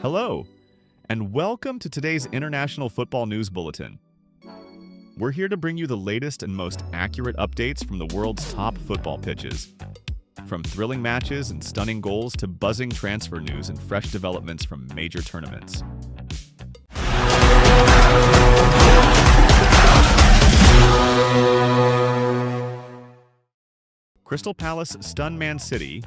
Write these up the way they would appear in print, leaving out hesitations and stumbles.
Hello, and welcome to today's International Football News Bulletin. We're here to bring you the latest and most accurate updates from the world's top football pitches. From thrilling matches and stunning goals to buzzing transfer news and fresh developments from major tournaments. Crystal Palace stunned Man City.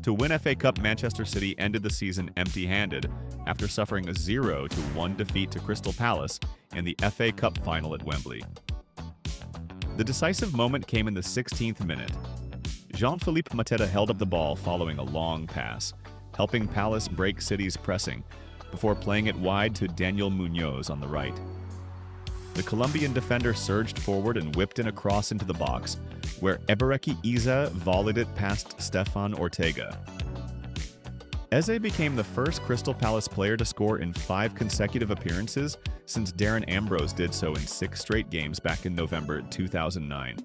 To win FA Cup, Manchester City ended the season empty-handed after suffering a 0-1 defeat to Crystal Palace in the FA Cup final at Wembley. The decisive moment came in the 16th minute. Jean-Philippe Mateta held up the ball following a long pass, helping Palace break City's pressing before playing it wide to Daniel Munoz on the right. The Colombian defender surged forward and whipped in a cross into the box, where Ebereki Eze volleyed it past Stefan Ortega. Eze became the first Crystal Palace player to score in 5 consecutive appearances since Darren Ambrose did so in 6 straight games back in November 2009.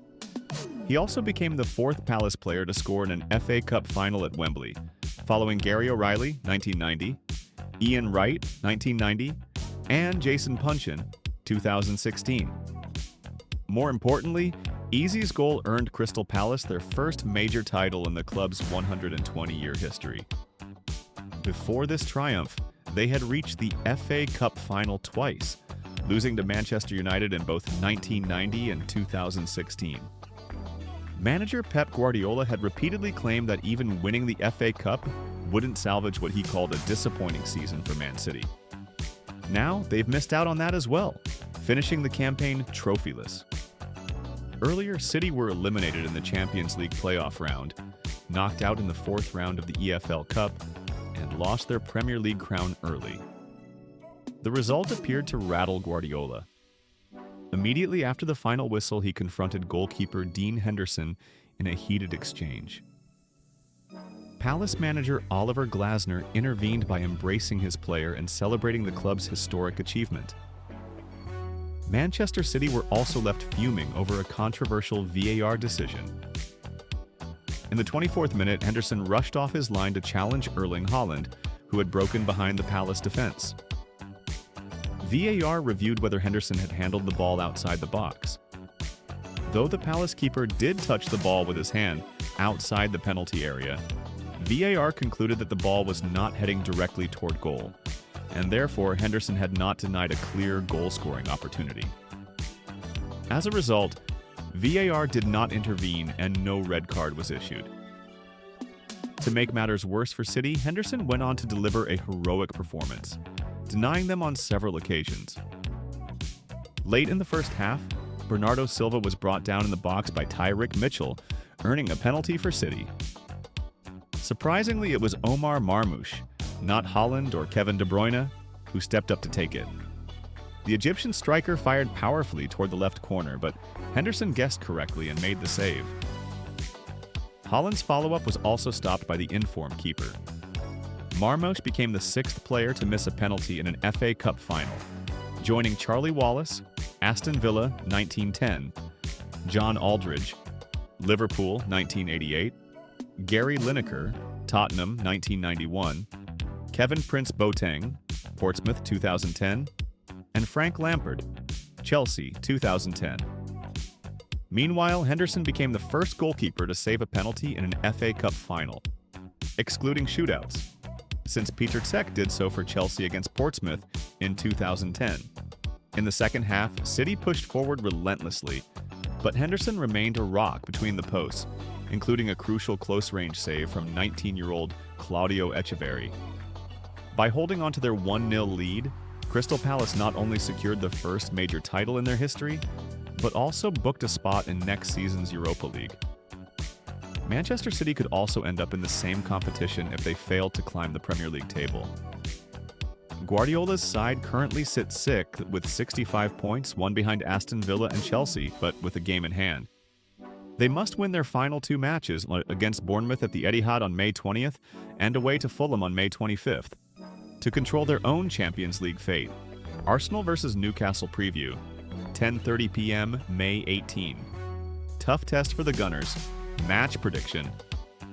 He also became the 4th Palace player to score in an FA Cup final at Wembley, following Gary O'Reilly, 1990, Ian Wright, 1990, and Jason Punchin, 2016. More importantly, Eze's goal earned Crystal Palace their first major title in the club's 120-year history. Before this triumph, they had reached the FA Cup final twice, losing to Manchester United in both 1990 and 2016. Manager Pep Guardiola had repeatedly claimed that even winning the FA Cup wouldn't salvage what he called a disappointing season for Man City. Now, they've missed out on that as well, finishing the campaign trophyless. Earlier, City were eliminated in the Champions League playoff round, knocked out in the 4th round of the EFL Cup, and lost their Premier League crown early. The result appeared to rattle Guardiola. Immediately after the final whistle, he confronted goalkeeper Dean Henderson in a heated exchange. Palace manager Oliver Glasner intervened by embracing his player and celebrating the club's historic achievement. Manchester City were also left fuming over a controversial VAR decision. In the 24th minute, Henderson rushed off his line to challenge Erling Haaland, who had broken behind the Palace defense. VAR reviewed whether Henderson had handled the ball outside the box. Though the Palace keeper did touch the ball with his hand outside the penalty area, VAR concluded that the ball was not heading directly toward goal, and therefore Henderson had not denied a clear goal-scoring opportunity. As a result, VAR did not intervene and no red card was issued. To make matters worse for City, Henderson went on to deliver a heroic performance, denying them on several occasions. Late in the first half, Bernardo Silva was brought down in the box by Tyrick Mitchell, earning a penalty for City. Surprisingly, it was Omar Marmoush, not Haaland or Kevin De Bruyne, who stepped up to take it. The Egyptian striker fired powerfully toward the left corner, but Henderson guessed correctly and made the save. Haaland's follow-up was also stopped by the informed keeper. Marmoush became the 6th player to miss a penalty in an FA Cup final, joining Charlie Wallace, Aston Villa 1910, John Aldridge, Liverpool 1988, Gary Lineker, Tottenham 1991, Kevin Prince Boateng, Portsmouth 2010, and Frank Lampard, Chelsea 2010. Meanwhile, Henderson became the first goalkeeper to save a penalty in an FA Cup final, excluding shootouts, since Peter Cech did so for Chelsea against Portsmouth in 2010. In the second half, City pushed forward relentlessly, but Henderson remained a rock between the posts, including a crucial close-range save from 19-year-old Claudio Echeverri. By holding on to their 1-0 lead, Crystal Palace not only secured the first major title in their history, but also booked a spot in next season's Europa League. Manchester City could also end up in the same competition if they failed to climb the Premier League table. Guardiola's side currently sits 6th with 65 points, one behind Aston Villa and Chelsea, but with a game in hand. They must win their final 2 matches against Bournemouth at the Etihad on May 20th and away to Fulham on May 25th to control their own Champions League fate. Arsenal vs Newcastle preview, 10:30 p.m. May 18. Tough test for the Gunners. Match prediction: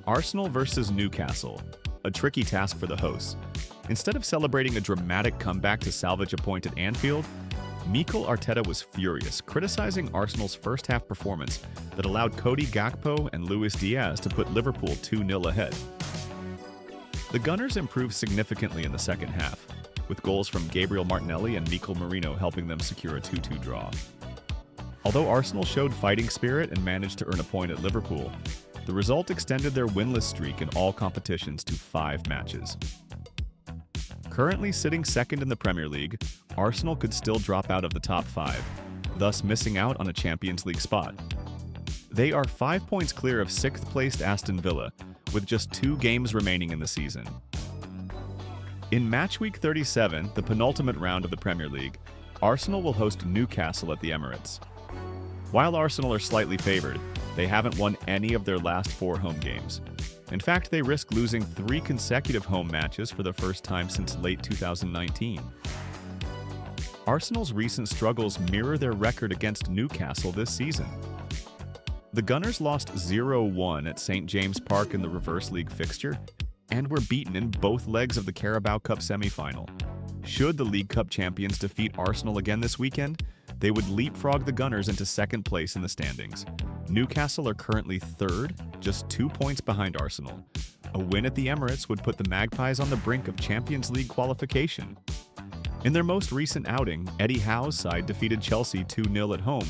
Arsenal vs Newcastle, a tricky task for the hosts. Instead of celebrating a dramatic comeback to salvage a point at Anfield, Mikel Arteta was furious, criticizing Arsenal's first-half performance that allowed Cody Gakpo and Luis Diaz to put Liverpool 2-0 ahead. The Gunners improved significantly in the second half, with goals from Gabriel Martinelli and Mikel Merino helping them secure a 2-2 draw. Although Arsenal showed fighting spirit and managed to earn a point at Liverpool, the result extended their winless streak in all competitions to 5 matches. Currently sitting second in the Premier League, Arsenal could still drop out of the top 5, thus missing out on a Champions League spot. They are 5 points clear of 6th-placed Aston Villa, with just 2 games remaining in the season. In Match Week 37, the penultimate round of the Premier League, Arsenal will host Newcastle at the Emirates. While Arsenal are slightly favored, they haven't won any of their last 4 home games. In fact, they risk losing 3 consecutive home matches for the first time since late 2019. Arsenal's recent struggles mirror their record against Newcastle this season. The Gunners lost 0-1 at St. James Park in the Reverse League fixture and were beaten in both legs of the Carabao Cup semi-final. Should the League Cup champions defeat Arsenal again this weekend, they would leapfrog the Gunners into second place in the standings. Newcastle are currently third, just 2 points behind Arsenal. A win at the Emirates would put the Magpies on the brink of Champions League qualification. In their most recent outing, Eddie Howe's side defeated Chelsea 2-0 at home,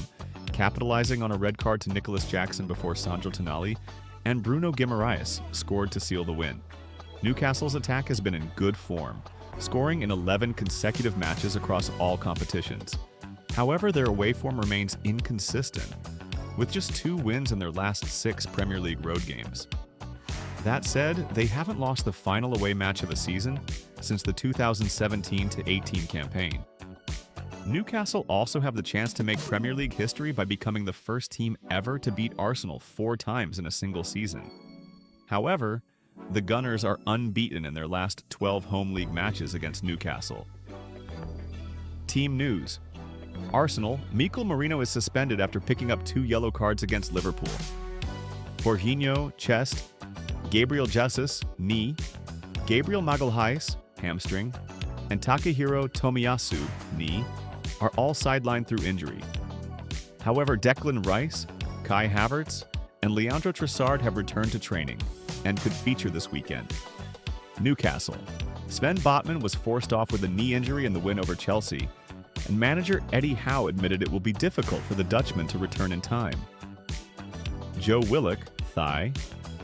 capitalizing on a red card to Nicholas Jackson before Sandro Tonali, and Bruno Guimaraes scored to seal the win. Newcastle's attack has been in good form, scoring in 11 consecutive matches across all competitions. However, their away form remains inconsistent, with just 2 wins in their last 6 Premier League road games. That said, they haven't lost the final away match of a season since the 2017-18 campaign. Newcastle also have the chance to make Premier League history by becoming the first team ever to beat Arsenal 4 times in a single season. However, the Gunners are unbeaten in their last 12 home league matches against Newcastle. Team news. Arsenal, Mikel Merino is suspended after picking up 2 yellow cards against Liverpool. Jorginho, chest. Gabriel Jesus, knee. Gabriel Magalhaes, hamstring. And Takahiro Tomiyasu, knee, are all sidelined through injury. However, Declan Rice, Kai Havertz, and Leandro Trossard have returned to training and could feature this weekend. Newcastle. Sven Botman was forced off with a knee injury in the win over Chelsea, and manager Eddie Howe admitted it will be difficult for the Dutchman to return in time. Joe Willock, thigh.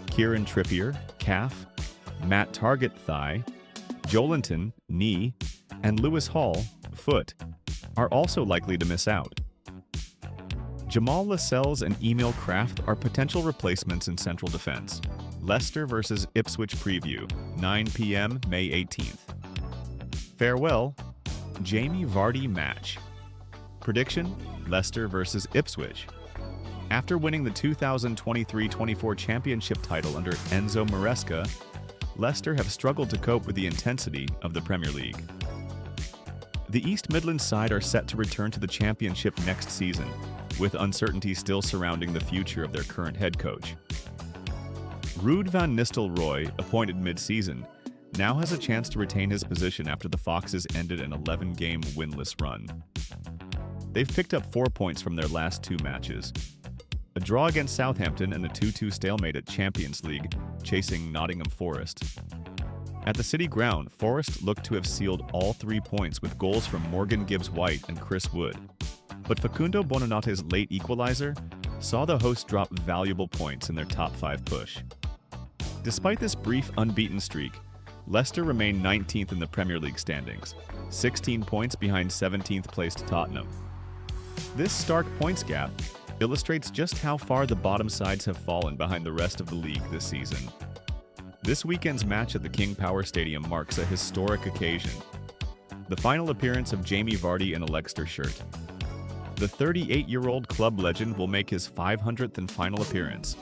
Kieran Trippier, calf. Matt Targett, thigh. Joelinton, knee. And Lewis Hall, foot, are also likely to miss out. Jamal Lascelles and Emil Kraft are potential replacements in central defense. Leicester vs. Ipswich preview, 9 p.m. May 18th. Farewell, Jamie Vardy match. Prediction, Leicester vs. Ipswich. After winning the 2023-24 championship title under Enzo Maresca, Leicester have struggled to cope with the intensity of the Premier League. The East Midlands side are set to return to the championship next season, with uncertainty still surrounding the future of their current head coach. Ruud van Nistelrooy, appointed mid-season, now has a chance to retain his position after the Foxes ended an 11-game winless run. They've picked up 4 points from their last 2 matches. A draw against Southampton and a 2-2 stalemate at Champions League, chasing Nottingham Forest. At the City Ground, Forest looked to have sealed all 3 points with goals from Morgan Gibbs-White and Chris Wood. But Facundo Bonanote's late equalizer saw the hosts drop valuable points in their top 5 push. Despite this brief unbeaten streak, Leicester remain 19th in the Premier League standings, 16 points behind 17th placed Tottenham. This stark points gap illustrates just how far the bottom sides have fallen behind the rest of the league this season. This weekend's match at the King Power Stadium marks a historic occasion. The final appearance of Jamie Vardy in a Leicester shirt. The 38-year-old club legend will make his 500th and final appearance,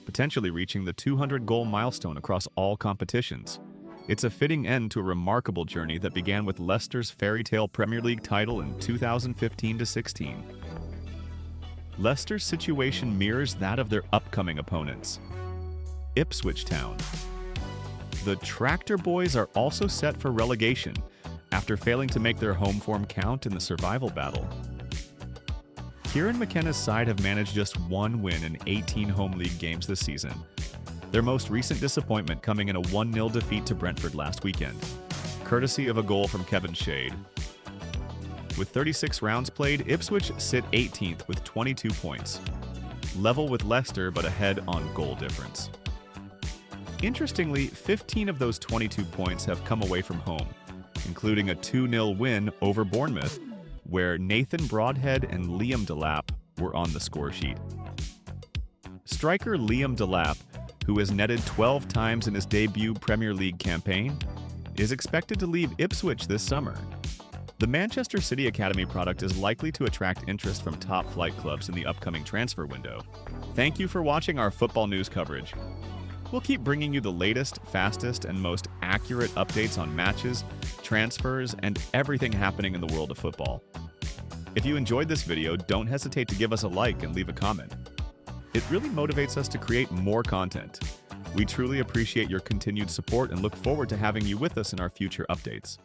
potentially reaching the 200-goal milestone across all competitions. It's a fitting end to a remarkable journey that began with Leicester's fairy tale Premier League title in 2015-16. Leicester's situation mirrors that of their upcoming opponents, Ipswich Town. The Tractor Boys are also set for relegation after failing to make their home form count in the survival battle. Kieran McKenna's side have managed just one win in 18 home league games this season, their most recent disappointment coming in a 1-0 defeat to Brentford last weekend, courtesy of a goal from Kevin Shade. With 36 rounds played, Ipswich sit 18th with 22 points, level with Leicester but ahead on goal difference. Interestingly, 15 of those 22 points have come away from home, including a 2-0 win over Bournemouth, where Nathan Broadhead and Liam Delap were on the score sheet. Striker Liam Delap, who has netted 12 times in his debut Premier League campaign, is expected to leave Ipswich this summer. The Manchester City Academy product is likely to attract interest from top-flight clubs in the upcoming transfer window. Thank you for watching our football news coverage. We'll keep bringing you the latest, fastest, and most accurate updates on matches, transfers, and everything happening in the world of football. If you enjoyed this video, don't hesitate to give us a like and leave a comment. It really motivates us to create more content. We truly appreciate your continued support and look forward to having you with us in our future updates.